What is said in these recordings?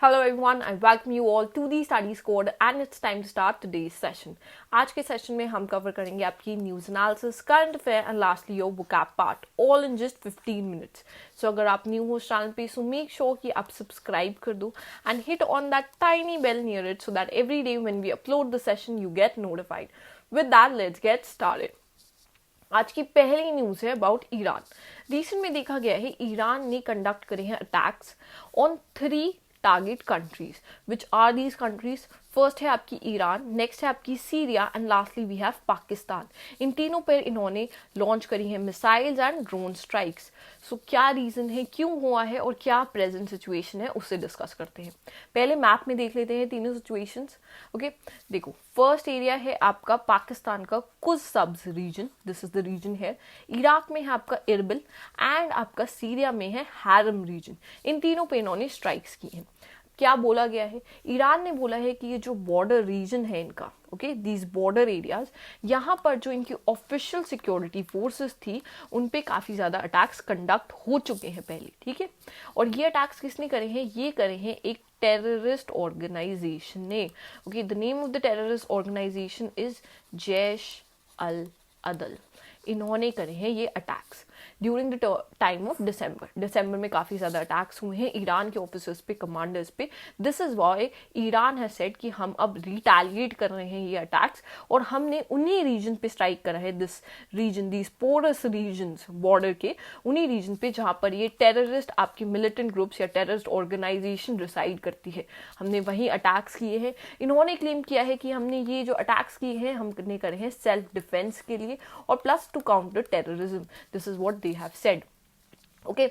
Hello everyone, I welcome you all to the Study Squad and it's time to start today's session. आज के session में हम cover करेंगे आपकी news analysis, current affair and lastly your vocab part, all in just 15 minutes. So अगर आप new हो channel पे सो मेक श्योर कि आप सब्सक्राइब कर दो and hit on that tiny bell near it so that every day when we upload the session you get notified. With that let's get started. आज की पहली news है about Iran. Recent में देखा गया है ईरान ने कंडक्ट करे हैं attacks on 3 target countries. Which are these countries? First है आपकी ईरान, नेक्स्ट है आपकी Syria and lastly we have Pakistan. इन तीनों पर इन्होंने लॉन्च करी है missiles and drone strikes. So क्या रीजन है, क्यों हुआ है और क्या प्रेजेंट सिचुएशन है उससे डिस्कस करते हैं. पहले मैप में देख लेते हैं तीनों सिचुएशंस. ओके, देखो फर्स्ट एरिया है आपका पाकिस्तान का कुछ subs region, this is the region है. इराक में है आपका इरबिल एंड आपका सीरिया में है हैरम रीजन. इन तीनों पे इन्होंने स्ट्राइक्स की हैं. क्या बोला गया है? ईरान ने बोला है कि ये जो बॉर्डर रीजन है इनका, ओके, दीज बॉर्डर एरियाज, यहाँ पर जो इनकी ऑफिशियल सिक्योरिटी फोर्सेस थी उन पे काफ़ी ज़्यादा अटैक्स कंडक्ट हो चुके हैं पहले, ठीक है. और ये अटैक्स किसने करे हैं? ये करे हैं एक टेररिस्ट ऑर्गेनाइजेशन ने. Okay, the name of the terrorist organization is Jaish al Adl. इन्होंने करे हैं ये attacks during the time of December में काफ़ी ज़्यादा अटैक्स हुए हैं ईरान के ऑफिसर्स पे, कमांडर्स पे. This is why Iran has said कि हम अब रिटेलिएट कर रहे हैं ये अटैक्स और हमने उन्हीं रीजन पे स्ट्राइक करा है. This region, these porous regions border के, उन्हीं रीजन पे जहाँ पर ये टेररिस्ट आपकी मिलिटेंट ग्रुप्स या टेररिस्ट ऑर्गेनाइजेशन रिसाइड करती है, हमने वहीं अटैक्स किए हैं. इन्होंने क्लेम किया है कि हमने ये जो अटैक्स किए हैं हमने करे हैं सेल्फ डिफेंस के लिए और plus two counter terrorism. This is what they have said. Okay,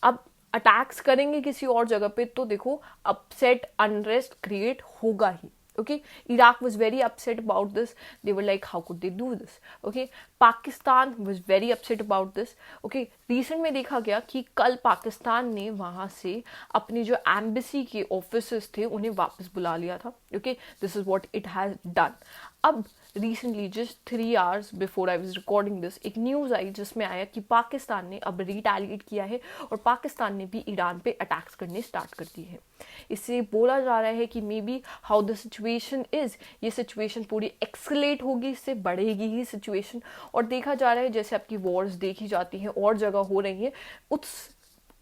अब अटैक्स करेंगे किसी और जगह पे तो देखो अपसेट, अनरेस्ट क्रिएट होगा ही. Okay, Iraq was very upset about this. They were like, how could they do this? Okay, Pakistan was very upset about this. Okay, recent में देखा गया कि कल पाकिस्तान ने वहाँ से अपनी जो एम्बेसी के ऑफिसर्स थे उन्हें वापस बुला लिया था. Okay, this is what it has done. अब recently just 3 hours before I was recording this एक न्यूज़ आई जिसमें आया कि पाकिस्तान ने अब रिटेलिएट किया है और पाकिस्तान ने भी ईरान पे अटैक्स करने स्टार्ट कर दिए हैं. इससे बोला जा रहा है कि may be how the situation is, ये सिचुएशन पूरी एक्सलेट होगी, इससे बढ़ेगी ही सिचुएशन. और देखा जा रहा है जैसे आपकी वॉर्स देखी जाती हैं और जगह हो रही हैं,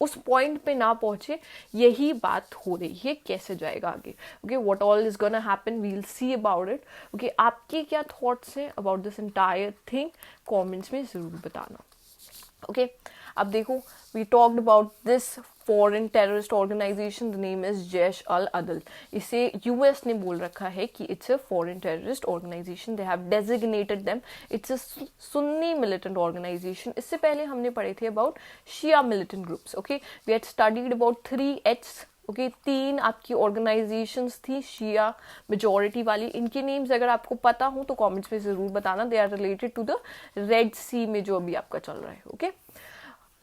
उस पॉइंट पे ना पहुंचे, यही बात हो रही है कैसे जाएगा आगे. Okay, what all is gonna happen, we will see about it. Okay, आपके क्या थॉट्स हैं about this entire thing, comments में जरूर बताना. ओके, अब देखो we talked about this foreign terrorist organization, the name is Jaish al Adl. इसे US ने बोल रखा है कि it's a foreign terrorist organization. They have designated them it's a Sunni militant organization. इससे पहले हमने पढ़े थे about Shia militant groups. Okay, we had studied about 3H. Okay, 3 आपकी ऑर्गेनाइजेशंस थी शिया मेजॉरिटी वाली. इनके नेम्स अगर आपको पता हो तो कमेंट्स में जरूर बताना. They are related to the Red Sea में जो अभी आपका चल रहा है. Okay,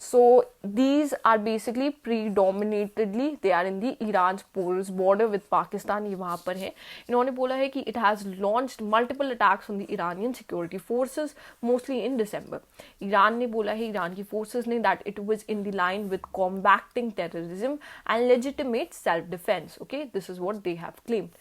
so these are basically predominantly they are in the Iran's porous border with Pakistan. ये वहाँ पर है. इन्होंने बोला है कि it has launched multiple attacks on the Iranian security forces mostly in December. Iran ने बोला है, ईरान की फोर्सेस ने, that it was in the line with combating terrorism and legitimate self defense. Okay, this is what they have claimed.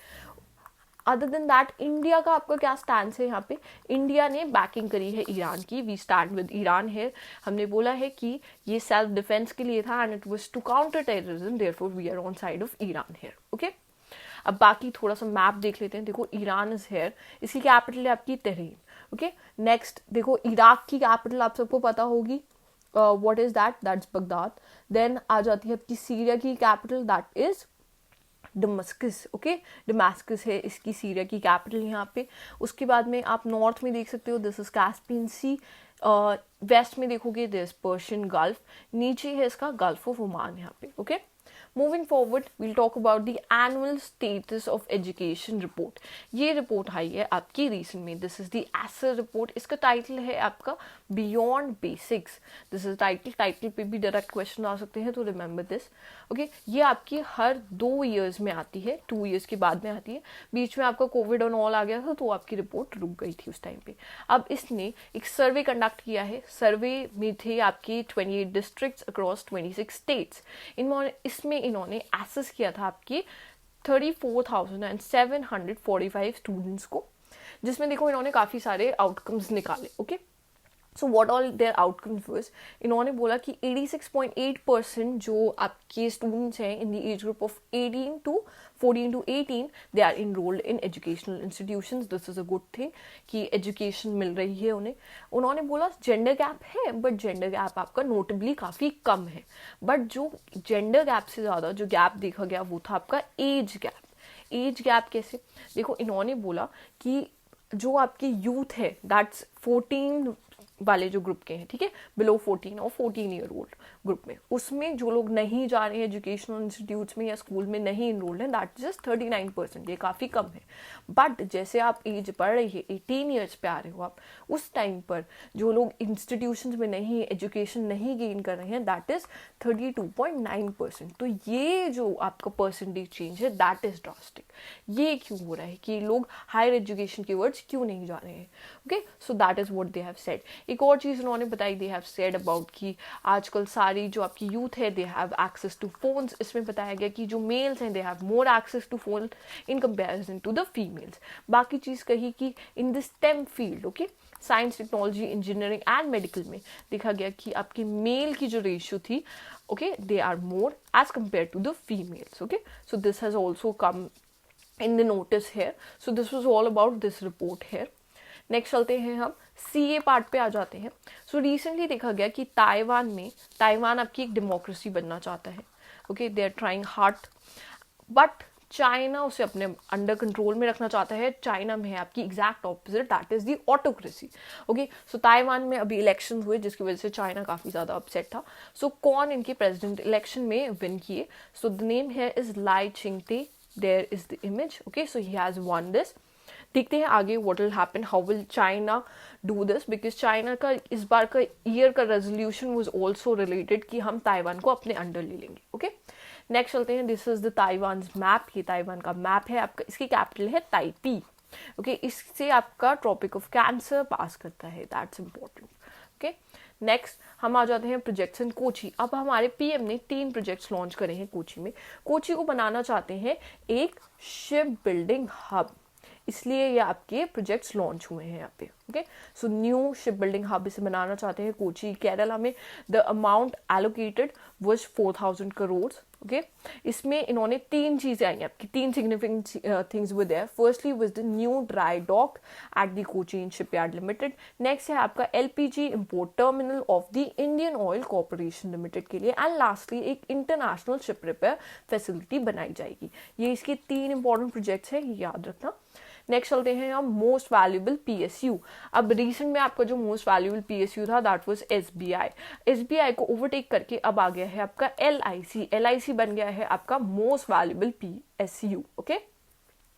Other than that India का आपका क्या stand है यहाँ पे? इंडिया ने बैकिंग करी है ईरान की. वी स्टैंड विद ईरान है. हमने बोला है कि ये सेल्फ डिफेंस के लिए था and it was to counter terrorism, therefore we are on side of Iran here. Okay, अब बाकी थोड़ा सा मैप देख लेते हैं. देखो ईरान इज हियर, इसकी कैपिटल है आपकी तेहरीन. ओके, नेक्स्ट देखो इराक की कैपिटल आप सबको पता होगी, what is that? That's Baghdad. Then आ जाती है आपकी सीरिया की capital, that is Damascus. Okay, Damascus है इसकी सीरिया की कैपिटल यहाँ पे. उसके बाद में आप नॉर्थ में देख सकते हो, this is Caspian Sea. West में देखोगे दिस पर्शियन गल्फ. नीचे है इसका गल्फ ऑफ ओमान यहाँ पे. Okay, moving forward we'll talk about the annual status of education report. ये रिपोर्ट आई है आपकी रिसेंट में. This is the ASER report. इसका टाइटल है आपका beyond basics. This is title पे भी डायरेक्ट क्वेश्चन आ सकते हैं, तो रिमेंबर दिस. ओके, ये आपकी हर 2 ईयर्स में आती है, 2 ईयर्स के बाद में आती है. बीच में आपका कोविड और ऑल आ गया था तो आपकी रिपोर्ट रुक गई थी उस टाइम पे. अब इसने एक सर्वे कंडक्ट किया है. सर्वे में थे आपके 28 डिस्ट्रिक्ट्स अक्रॉस 26 स्टेट्स. इसमें इन्होंने एसेस किया था आपके 34,745 स्टूडेंट्स को, जिसमें देखो इन्होंने काफ़ी सारे आउटकम्स निकाले. Okay, so what all their outcomes was, इन्होंने बोला कि 86.8% जो आपके स्टूडेंट्स हैं in the age group of 14 to 18 they are enrolled in educational institutions. This is a good thing कि एजुकेशन मिल रही है उन्हें. उन्होंने बोला जेंडर गैप है, बट जेंडर गैप आपका नोटेबली काफ़ी कम है. बट जो जेंडर गैप से ज़्यादा जो गैप देखा गया वो था आपका एज गैप. एज गैप कैसे, देखो इन्होंने बोला कि जो आपकी यूथ है दैट्स 14 वाले जो ग्रुप के हैं, ठीक है, बिलो 14 और 14 ईयर ओल्ड ग्रुप में, उसमें जो लोग नहीं जा रहे हैं एजुकेशनल इंस्टीट्यूट्स में या स्कूल में नहीं इनरोल्ड हैं, दैट जस्ट 39%. ये काफ़ी कम है. बट जैसे आप एज बढ़ रही है, 18 ईयर्स पे आ रहे हो आप, उस टाइम पर जो लोग इंस्टीट्यूशन में नहीं एजुकेशन नहीं गेन कर रहे हैं दैट इज 32.9%. तो ये जो आपका परसेंटेज चेंज है दैट इज ड्रास्टिक. ये क्यों हो रहा है कि लोग हायर एजुकेशन की वर्ड्स क्यों नहीं जा रहे हैं. Okay, so that is what they have said. एक और चीज़ उन्होंने बताई, दे हैव सेड अबाउट कि आजकल सारी जो आपकी यूथ है they have access to phones. इसमें बताया गया कि जो मेल्स हैं they have more access to phone in comparison to the females. बाकी चीज़ कही कि in the STEM field, okay, science, technology, engineering and medical में देखा गया कि आपकी मेल की जो रेशियो थी, okay, they are more as compare to the females. Okay, so this has also come in the notice here. So this was all about this report here. Next चलते हैं हम सीए पार्ट पे आ जाते हैं. So recently देखा गया कि Taiwan आपकी एक डेमोक्रेसी बनना चाहता है. Okay, they are trying hard, but China उसे अपने अंडर कंट्रोल में रखना चाहता है. चाइना में है आपकी exact opposite, that is the autocracy. Okay, so Taiwan में अभी इलेक्शन हुए जिसकी वजह से चाइना काफ़ी ज़्यादा अपसेट था. सो कौन इनके प्रेसिडेंट इलेक्शन में विन किए, so the name here is Lai Ching-te. There is the image. Okay, so he has won this. देखते हैं आगे what will happen, how will China do this, because China का इस बार का ईयर का resolution was also related कि हम Taiwan को अपने अंडर ले लेंगे. ओके, नेक्स्ट चलते हैं. This is the Taiwan map. ये ताइवान का मैप है आपका. इसकी कैपिटल है ताइपी. ओके, इससे आपका ट्रॉपिक ऑफ कैंसर पास करता है, दैट्स इंपॉर्टेंट. ओके, नेक्स्ट हम आ जाते हैं प्रोजेक्ट्स इन कोची. अब हमारे पीएम ने 3 प्रोजेक्ट्स लॉन्च करे हैं कोची में. कोची को बनाना चाहते हैं एक शिप बिल्डिंग हब, इसलिए ये आपके प्रोजेक्ट्स लॉन्च हुए हैं यहाँ पे. Okay, so new shipbuilding hub इसे बनाना चाहते हैं कोची केरला में. The amount allocated was 4,000 crore. Okay, इसमें इन्होंने 3 चीज़ें आई आपकी, 3 significant things with there. Firstly was the new dry dock at the Cochin Shipyard Limited. Next है आपका LPG import terminal of the Indian Oil Corporation Limited के लिए. एंड लास्टली एक इंटरनेशनल शिप रिपेयर फैसिलिटी बनाई जाएगी. ये इसके 3 इंपॉर्टेंट प्रोजेक्ट्स हैं, याद रखना. नेक्स्ट चलते हैं हम मोस्ट वैल्यूएबल पीएसयू. अब रिसेंट में आपका जो मोस्ट वैल्यूएबल पीएसयू था दैट वाज एसबीआई. एसबीआई को ओवरटेक करके अब आ गया है आपका एलआईसी. एलआईसी बन गया है आपका most valuable PSU. Okay,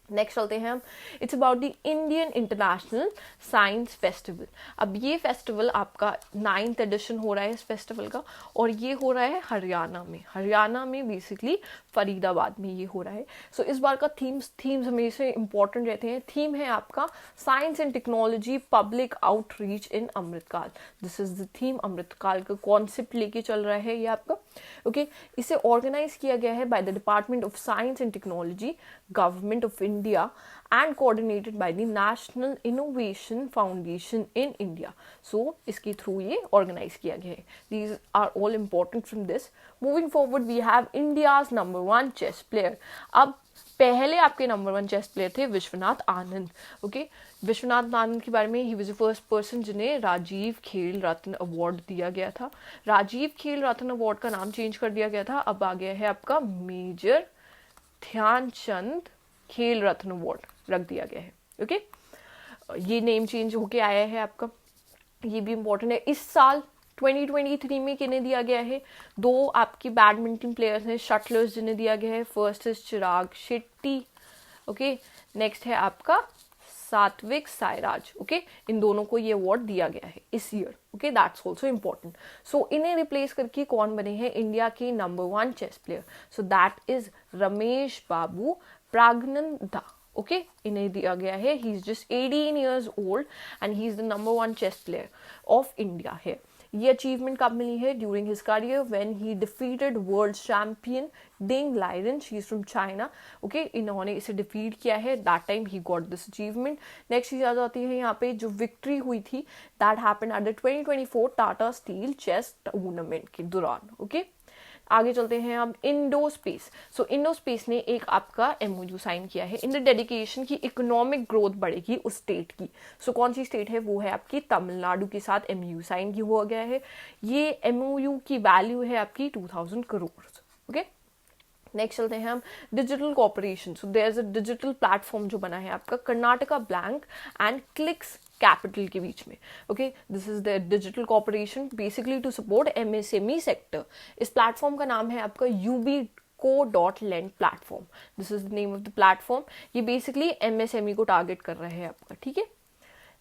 next चलते हैं हम. It's about the Indian international science festival. अब ये फेस्टिवल आपका 9th एडिशन हो रहा है इस फेस्टिवल का, और ये हो रहा है हरियाणा में बेसिकली फरीदाबाद में ये हो रहा है. सो इस बार का थीम्स हमेशा इंपॉर्टेंट रहते हैं. थीम है आपका science and technology public outreach in Amritkaal. This is the theme. Amritkaal का कॉन्सेप्ट लेके चल रहा है ये आपका. ओके, इसे ऑर्गेनाइज किया गया है by the department of science and technology, government of India, and coordinated by the National Innovation Foundation in India. So इसके थ्रू ये ऑर्गेनाइज किया गया है. These are all important from this. Moving forward we have India's number 1 chess player. अब पहले आपके number 1 chess player थे Vishwanath Anand. Okay, Vishwanath Anand के बारे में he was the first person जिन्हें राजीव खेल रत्न अवार्ड दिया गया था. राजीव खेल रत्न अवार्ड का नाम चेंज कर दिया गया था, अब आ गया है आपका मेजर ध्यानचंद खेल रत्न अवार्ड रख दिया गया है. ओके, ये नेम चेंज होके आया है आपका, ये भी इम्पोर्टेंट है. इस साल 2023 में किन्हें दिया गया है, 2 आपकी बैडमिंटन प्लेयर्स हैं, शटलर्स जिन्हें दिया गया है. First is Chirag Shetty. Okay, next है आपका सात्विक साईराज. ओके, इन दोनों को ये अवार्ड दिया गया है इस year. Okay, that's also important. So इन्हें रिप्लेस करके कौन बने हैं इंडिया के number 1 chess player, so that is Ramesh Babu Praggnanandhaa. Okay, इन्हें दिया गया है. He is just 18 years old and he is the number 1 chess player of India here. ये अचीवमेंट कब मिली है? During his career when he defeated world champion Ding Liren, she is from China. Okay, इन्होंने इसे defeat किया है, that time he got this achievement. Next चीज आ जाती है यहाँ पे जो विक्ट्री हुई थी, that happened at the 2024 Tata Steel chess tournament के दौरान। ओके, आगे चलते हैं हम IndoSpace. So IndoSpace ने एक आपका एमओयू साइन किया है इन द डेडिकेशन की इकोनॉमिक ग्रोथ बढ़ेगी उस स्टेट की। सो कौन सी स्टेट है? वो है आपकी तमिलनाडु के साथ एमओयू साइन की हुआ गया है। ये एमओयू की वैल्यू है आपकी 2000 करोड़। ओके, नेक्स्ट चलते हैं हम digital corporation. So there is a digital platform जो बना है आपका कर्नाटका बैंक एंड क्लिक्स कैपिटल के बीच में। Okay, this is the digital corporation basically to support MSME sector. इस प्लेटफॉर्म का नाम है आपका UBCo.lend platform. This is the name of the platform. ये बेसिकली एमएसएमई को टारगेट कर रहे हैं आपका, ठीक है।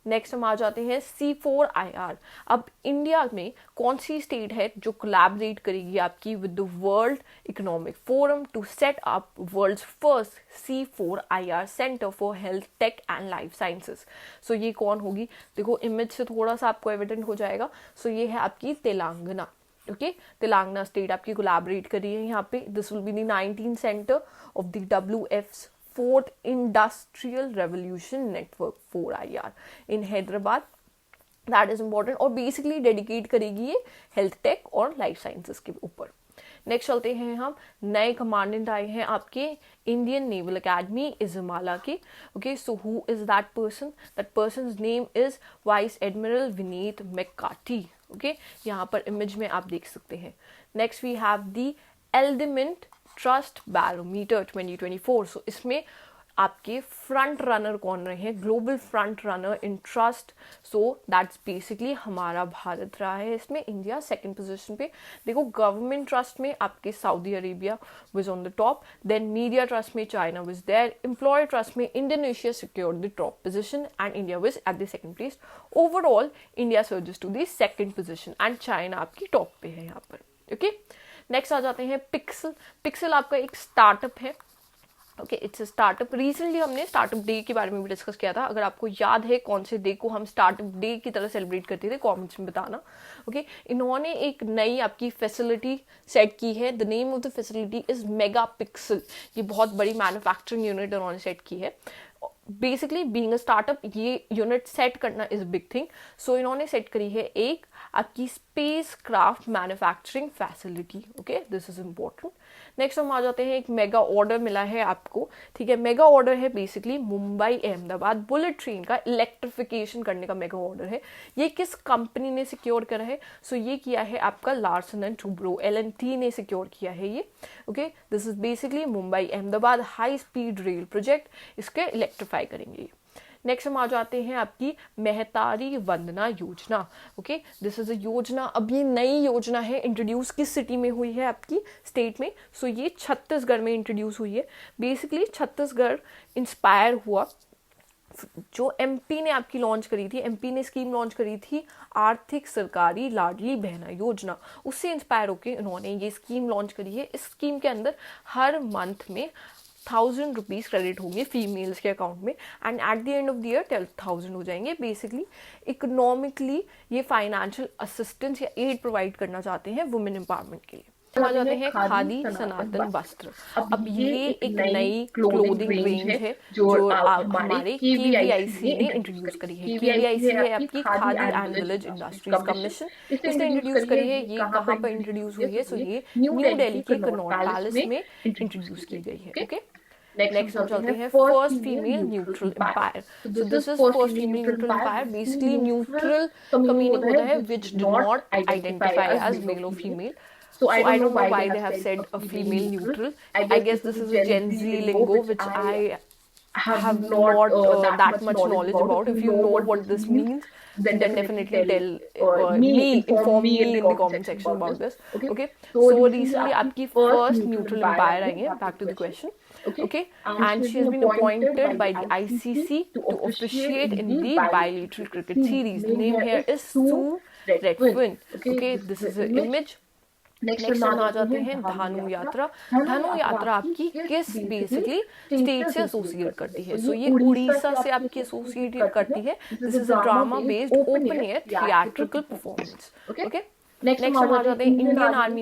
नेक्स्ट हम आ जाते हैं C4IR। अब इंडिया में कौन सी स्टेट है जो कोलैबोरेट करेगी आपकी with the world economic forum to set up world's first C4IR centre for health tech and life sciences. So ये कौन होगी? देखो इमेज से थोड़ा सा आपको एविडेंट हो जाएगा। सो ये है आपकी तेलंगाना। ओके, तेलंगाना स्टेट आपकी कोलैबोरेट कर रही है यहाँ पे। This will be the 19 centre of the WF's fourth industrial revolution network 4IR in Hyderabad. That is important और बेसिकली डेडिकेट करेगी ये हेल्थ टेक और लाइफ साइंसेस के ऊपर। नेक्स्ट चलते हैं हम, नए कमांडेंट आए हैं आपके इंडियन नेवल अकेडमी इजमाला के। Okay, so who is that person? That person's name is vice admiral Vineet McCarthy. Okay, यहाँ पर इमेज में आप देख सकते हैं। नेक्स्ट वी हैव दी एल्डिमेंट ट्रस्ट बैरोमीटर 2024। सो इसमें आपके फ्रंट रनर कौन रहे हैं? Global front runner in trust. So that's basically हमारा भारत रहा है इसमें। इंडिया सेकंड पोजीशन पे। देखो गवर्नमेंट ट्रस्ट में आपके Saudi Arabia was on the top, then media trust में China was there, employ trust में Indonesia secured the top position and India was at the second place. Overall India surges to the second position and China आपकी top पे है यहाँ पर। Okay, next आ जाते हैं pixel. Pixel आपका एक स्टार्टअप है। Okay, it's a startup. Recently हमने स्टार्टअप डे के बारे में भी डिस्कस किया था। अगर आपको याद है कौन से डे को हम स्टार्टअप डे की तरह सेलिब्रेट करते थे, कमेंट्स में बताना। ओके, इन्होंने एक नई आपकी फैसिलिटी सेट की है। The name of the facility is mega pixel. ये बहुत बड़ी मैन्युफैक्चरिंग यूनिट इन्होंने सेट की है। बेसिकली बीइंग अ स्टार्टअप ये यूनिट सेट करना इज बिग थिंग। सो इन्होंने सेट करी है एक आपकी space craft manufacturing facility. Okay, this is important. Next हम आ जाते हैं, एक मेगा ऑर्डर मिला है आपको, ठीक है। मेगा ऑर्डर है basically Mumbai Ahmedabad bullet train का इलेक्ट्रिफिकेशन करने का मेगा ऑर्डर है। ये किस कंपनी ने सिक्योर करा है? सो ये किया है आपका लार्सन एंड टूब्रो, LNT ने सिक्योर किया है ये। Okay, this is basically Mumbai Ahmedabad high speed rail project, इसके इलेक्ट्रीफाई करेंगे। नेक्स्ट हम आ जाते हैं आपकी Mahtari Vandana Yojana. Okay, this is अ योजना, अब ये नई योजना है, इंट्रोड्यूस किस सिटी में हुई है? आपकी स्टेट में। सो ये छत्तीसगढ़ में इंट्रोड्यूस हुई है। बेसिकली छत्तीसगढ़ इंस्पायर हुआ, जो MP ने आपकी लॉन्च करी थी, MP ने स्कीम लॉन्च करी थी आर्थिक सरकारी लाडली बहना योजना, उससे इंस्पायर होकर इन्होंने ये स्कीम लॉन्च करी है। इस स्कीम के अंदर हर मंथ में 1000 रुपीज़ क्रेडिट होंगे फीमेल्स के अकाउंट में and at the end of the year 12,000 हो जाएंगे। बेसिकली इकोनॉमिकली ये फाइनेंशियल असिस्टेंस या एड प्रोवाइड करना चाहते हैं वुमेन एम्पावरमेंट के लिए। आ जाते हैं खादी सनातन वस्त्र। अब ये एक नई क्लोथिंग रेंज है जो हमारे KVIC ने इंट्रोड्यूस करी है। KVIC है आपकी khadi and village industries commission, इसने इंट्रोड्यूस करी है। ये कहाँ पर इंट्रोड्यूस हुई है? सो ये न्यू दिल्ली के कनॉट पैलेस में इंट्रोड्यूस की गई है। ओके, नेक्स्ट हम चलते हैं first female neutral umpire. So this is first female neutral umpire. Basically neutral का मीनिंग होता है which do not identify as male और female. So I don't know why they have said a female neutral. I guess this is a Gen Z lingo which I have not that much knowledge about. If you know what this means, then definitely tell inform me in the comment section about this. Okay. So recently आपकी first neutral umpire आई है. Back to the question. Okay. And she has been appointed by the ICC to officiate in the bilateral cricket series. The name here is Sue Redfern. Okay. This is an image. Next में आ जाते हैं धनु यात्रा। धनु यात्रा आपकी किस basically state से एसोसिएट करती है? सो ये उड़ीसा से आपकी एसोसिएट करती है। This is a drama based open air theatrical performance. Okay, next में आ जाते हैं इंडियन आर्मी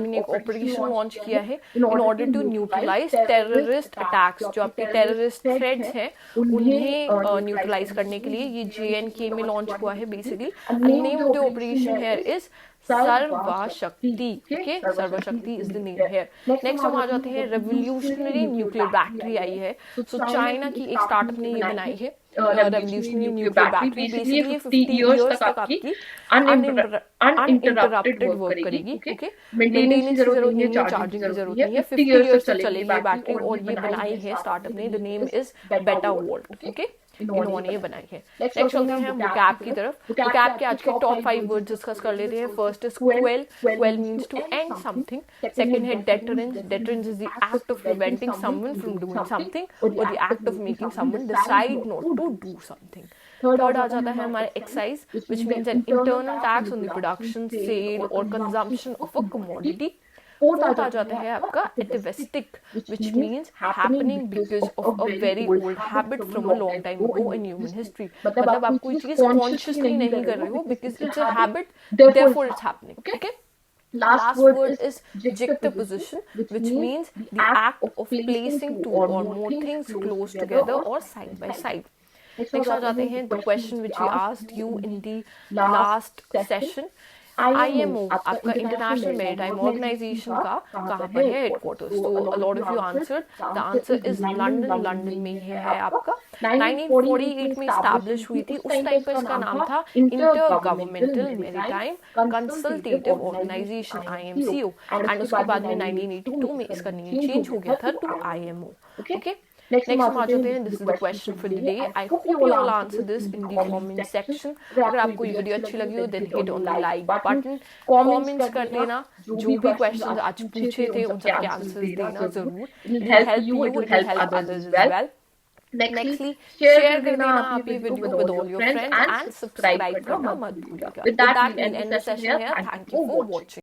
ने एक ऑपरेशन लॉन्च किया है in order to neutralise terrorist attacks. जो आपके टेररिस्ट थ्रेट्स हैं उन्हें न्यूट्रलाइज करने के लिए ये JNK में लॉन्च हुआ है basically. Name of the operation here is Sarvashakti. Okay, Sarvashakti is the name here. Next हम आ जाते हैं रेवोल्यूशनरी न्यूक्लियर बैटरी आई है। सो चाइना की एक स्टार्टअप ने ये बनाई है revolutionary nuclear battery. Basically 50 years तक आपकी अनइंटरप्टेड वर्क करेगी। ओके, मेंटेनेंस की जरूरत नहीं है, चार्जिंग की जरूरत नहीं है, 50 इयर्स तक चलेगी ये बैटरी। और ये बनाई है स्टार्टअप ने, द नेम इज बेटा वोल्ट। ओके, इन्होंने ये बनाई है। नेक्स्ट चलते हैं वोकैब की तरफ। वोकैब के आज के टॉप 5 वर्ड्स डिस्कस कर लेते हैं। First is quell. Quell means to end something. Second है deterrence. Deterrence is the act of preventing someone from doing something or the act of making someone decide not to do something. Third आ जाता है हमारा excise, which means an internal tax on the production, sale or consumption of a commodity. Fourth आ जाता है आपका एटिविस्टिक, which means happening because of a very old habit from a long time ago in human history। मतलब आप कोई चीज consciously नहीं कर रहे हो, because it's a habit, therefore it's happening। Okay? Last word is juxtaposition, which means the act of placing two or more things close together or side by side। Next आ जाते हैं the question which we asked you in the last session। IMO आपका international maritime organisation का कहाँ पर है headquarters? तो a lot of you answered, the answer is London. London में है आपका। 1948 में स्टैब्लिश हुई थी। उस टाइम पर इसका नाम था intergovernmental maritime consultative organisation IMCO। And उसके बाद में 1982 में इसका नेम चेंज हो गया था टू IMO। ओके, नेक्स्ट हम आ जाते हैं, this is the question for the day. I hope you will answer this in the comment section. अगर आपको ये वीडियो अच्छी लगी हो then hit on the like button, comments कर देना। जो भी क्वेश्चंस आज पूछे थे उन सबके आंसर्स देना जरूर। It will help you, it will help others as well. Nextly, share कर देना आप ये वीडियो with all your friends and subscribe करना मत भूलिएगा। With that, we end the session here. Thank you for watching.